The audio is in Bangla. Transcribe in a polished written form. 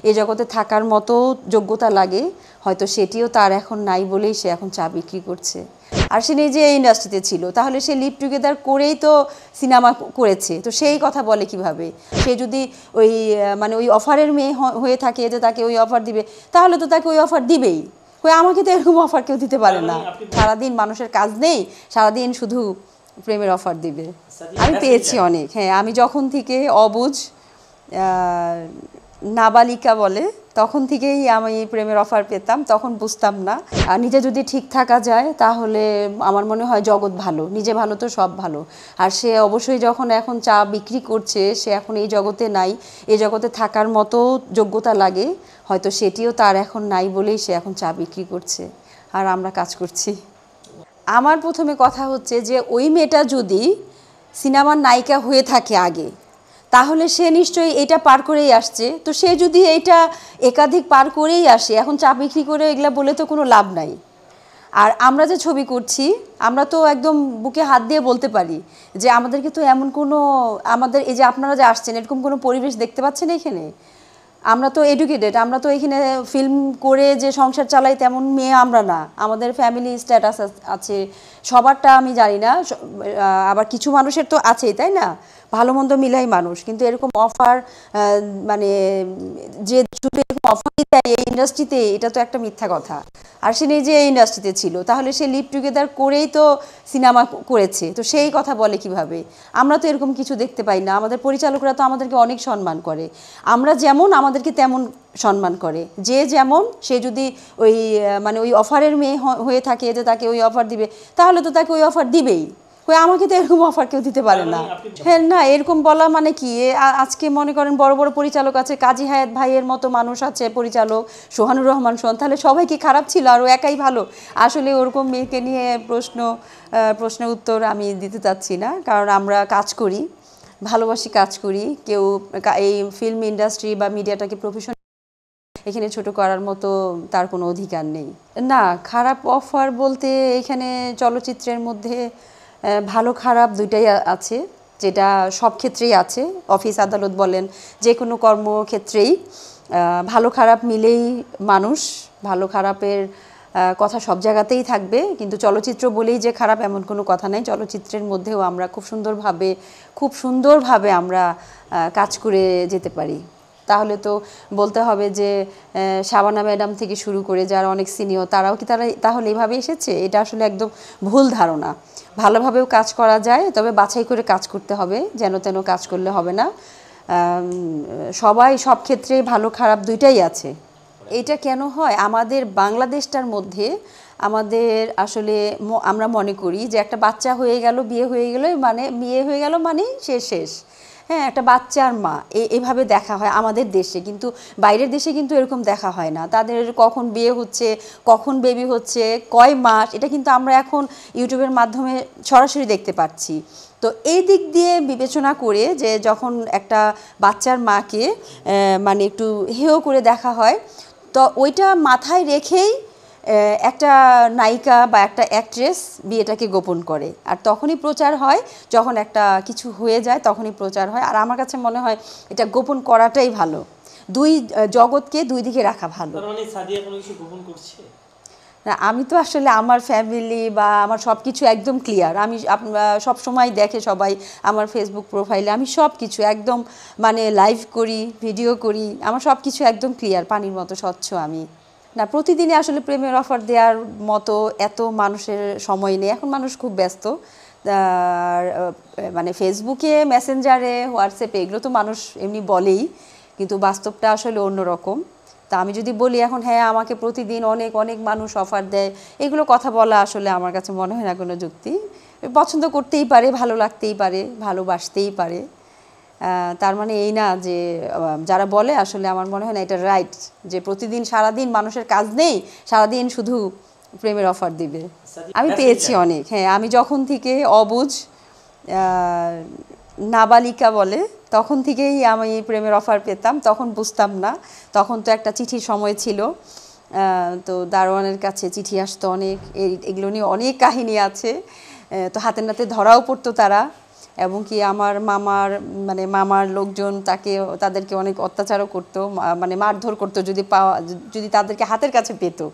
এই জগতে থাকার মতো যোগ্যতা লাগে, হয়তো সেটিও তার এখন নাই বলেই সে এখন চা বিক্রি করছে। আর সে নিজে এই ইন্ডাস্ট্রিতে ছিল, তাহলে সে লিভ টুগেদার করেই তো সিনেমা করেছে, তো সেই কথা বলে কিভাবে? সে যদি ওই মানে ওই অফারের মেয়ে হয়ে থাকে যে তাকে ওই অফার দিবে, তাহলে তো তাকে ওই অফার দিবেই। ওই আমাকে তো এরকম অফার কেউ দিতে পারে না। সারাদিন মানুষের কাজ নেই, সারাদিন শুধু প্রেমের অফার দিবে। আমি পেয়েছি অনেক। হ্যাঁ, আমি যখন থেকে অবুঝ নাবালিকা বলে তখন থেকেই আমি প্রেমের অফার পেতাম, তখন বুঝতাম না। আর নিজে যদি ঠিক থাকা যায় তাহলে আমার মনে হয় জগৎ ভালো, নিজে ভালো তো সব ভালো। আর সে অবশ্যই যখন এখন চা বিক্রি করছে, সে এখন এই জগতে নাই, এই জগতে থাকার মতো যোগ্যতা লাগে, হয়তো সেটিও তার এখন নাই বলেই সে এখন চা বিক্রি করছে আর আমরা কাজ করছি। আমার প্রথমে কথা হচ্ছে যে ওই মেয়েটা যদি সিনেমার নায়িকা হয়ে থাকে আগে, তাহলে সে নিশ্চয়ই এটা পার করেই আসছে। তো সে যদি এইটা একাধিক পার করেই আসে, এখন চা বিক্রি করে এগুলা বলে তো কোনো লাভ নাই। আর আমরা যে ছবি করছি, আমরা তো একদম বুকে হাত দিয়ে বলতে পারি যে আমাদেরকে তো এমন কোনো, আমাদের এই যে আপনারা যে আসছেন এরকম কোনো পরিবেশ দেখতে পাচ্ছেন এখানে? আমরা তো এডুকেটেড, আমরা তো এখানে ফিল্ম করে যে সংসার চালাই তেমন মেয়ে আমরা না। আমাদের ফ্যামিলি স্ট্যাটাস আছে, সবারটা আমি জানি না, আবার কিছু মানুষের তো আছেই, তাই না? ভালো মন্দ মিলাই মানুষ, কিন্তু এরকম অফার মানে যে শুধু এরকম অফারই দেয় এই ইন্ডাস্ট্রিতে, এটা তো একটা মিথ্যা কথা। আর সে নিজে এই ইন্ডাস্ট্রিতে ছিল, তাহলে সে লিভ টুগেদার করেই তো সিনেমা করেছে, তো সেই কথা বলে কিভাবে? আমরা তো এরকম কিছু দেখতে পাই না। আমাদের পরিচালকরা তো আমাদেরকে অনেক সম্মান করে, আমরা যেমন আমাদেরকে তেমন সম্মান করে। যে যেমন, সে যদি ওই মানে ওই অফারের মেয়ে হয়ে থাকে যে তাকে ওই অফার দিবে, তাহলে তো তাকে ওই অফার দিবেই। ওই আমাকে তো এরকম অফার কেউ দিতে পারে না। হ্যাঁ, না এরকম বলা মানে কি, আজকে মনে করেন বড় বড় পরিচালক আছে, কাজী হায়াত ভাইয়ের মতো মানুষ আছে পরিচালক, সোহানুর রহমান সোহান, তাহলে সবাই কি খারাপ ছিল আর ও একাই ভালো? আসলে ওরকম মেয়েকে নিয়ে প্রশ্নের উত্তর আমি দিতে চাচ্ছি না, কারণ আমরা কাজ করি, ভালোবাসি কাজ করি। কেউ এই ফিল্ম ইন্ডাস্ট্রি বা মিডিয়াটাকে প্রফেশন এখানে ছোট করার মতো তার কোনো অধিকার নেই। না, খারাপ অফার বলতে এখানে চলচ্চিত্রের মধ্যে ভালো খারাপ দুইটাই আছে, যেটা সব ক্ষেত্রেই আছে। অফিস আদালত বলেন, যে কোনো কর্মক্ষেত্রেই ভালো খারাপ মিলেই মানুষ, ভালো খারাপের কথা সব জায়গাতেই থাকবে। কিন্তু চলচ্চিত্র বলেই যে খারাপ এমন কোনো কথা নেই। চলচ্চিত্রের মধ্যেও আমরা খুব সুন্দরভাবে আমরা কাজ করে যেতে পারি। তাহলে তো বলতে হবে যে শাবানা ম্যাডাম থেকে শুরু করে যারা অনেক সিনিয়র, তারাও কি তাহলে এইভাবে এসেছে? এটা আসলে একদম ভুল ধারণা। ভালোভাবেও কাজ করা যায়, তবে বাছাই করে কাজ করতে হবে, যেন তেন কাজ করলে হবে না। সবাই সব ক্ষেত্রে ভালো খারাপ দুইটাই আছে। এটা কেন হয়? আমাদের বাংলাদেশটার মধ্যে আমাদের আসলে আমরা মনে করি যে একটা বাচ্চা হয়ে গেল, বিয়ে হয়ে গেল, মানে বিয়ে হয়ে গেল মানেই শেষ। হ্যাঁ, একটা বাচ্চার মা এইভাবে দেখা হয় আমাদের দেশে, কিন্তু বাইরের দেশে কিন্তু এরকম দেখা হয় না। তাদের কখন বিয়ে হচ্ছে, কখন বেবি হচ্ছে, কয় মাস, এটা কিন্তু আমরা এখন ইউটিউবের মাধ্যমে সরাসরি দেখতে পাচ্ছি। তো এই দিক দিয়ে বিবেচনা করে যে যখন একটা বাচ্চার মাকে মানে একটু হেয় করে দেখা হয়, তো ওইটা মাথায় রেখেই একটা নায়িকা বা একটা অ্যাক্ট্রেস বিয়েটাকে গোপন করে, আর তখনই প্রচার হয়। যখন একটা কিছু হয়ে যায় তখনই প্রচার হয়। আর আমার কাছে মনে হয় এটা গোপন করাটাই ভালো, দুই জগৎকে দুই দিকে রাখা ভালো। সাদিয়া কোনো কিছু গোপন করছে না, আমি তো আসলে আমার ফ্যামিলি বা আমার সব কিছু একদম ক্লিয়ার। আমি সব সময় দেখে সবাই আমার ফেসবুক প্রোফাইলে, আমি সব কিছু একদম মানে লাইভ করি, ভিডিও করি, আমার সব কিছু একদম ক্লিয়ার, পানির মতো স্বচ্ছ আমি। না, প্রতিদিনই আসলে প্রেমের অফার দেওয়ার মতো এত মানুষের সময় নেই, এখন মানুষ খুব ব্যস্ত। মানে ফেসবুকে, মেসেঞ্জারে, হোয়াটসঅ্যাপে এগুলো তো মানুষ এমনি বলেই, কিন্তু বাস্তবটা আসলে অন্যরকম। তা আমি যদি বলি এখন হ্যাঁ আমাকে প্রতিদিন অনেক অনেক মানুষ অফার দেয়, এগুলো কথা বলা আসলে আমার কাছে মনে হয় না কোনো যুক্তি। পছন্দ করতেই পারে, ভালো লাগতেই পারে, ভালোবাসতেই পারে, তার মানে এই না যে যারা বলে, আসলে আমার মনে হয় না এটা রাইট যে প্রতিদিন সারাদিন মানুষের কাজ নেই, সারাদিন শুধু প্রেমের অফার দিবে। আমি পেয়েছি অনেক। হ্যাঁ, আমি যখন থেকে অবুঝ নাবালিকা বলে তখন থেকেই আমি প্রেমের অফার পেতাম, তখন বুঝতাম না। তখন তো একটা চিঠির সময় ছিল, তো দারোয়ানের কাছে চিঠি আসতো অনেক, এগুলো নিয়ে অনেক কাহিনী আছে। তো হাতে নাতে ধরাও পড়তো তারা, এবং কি আমার মামার লোকজন তাদেরকে অনেক অত্যাচারও করতো, মানে মারধর করতো যদি তাদেরকে হাতের কাছে পেতো।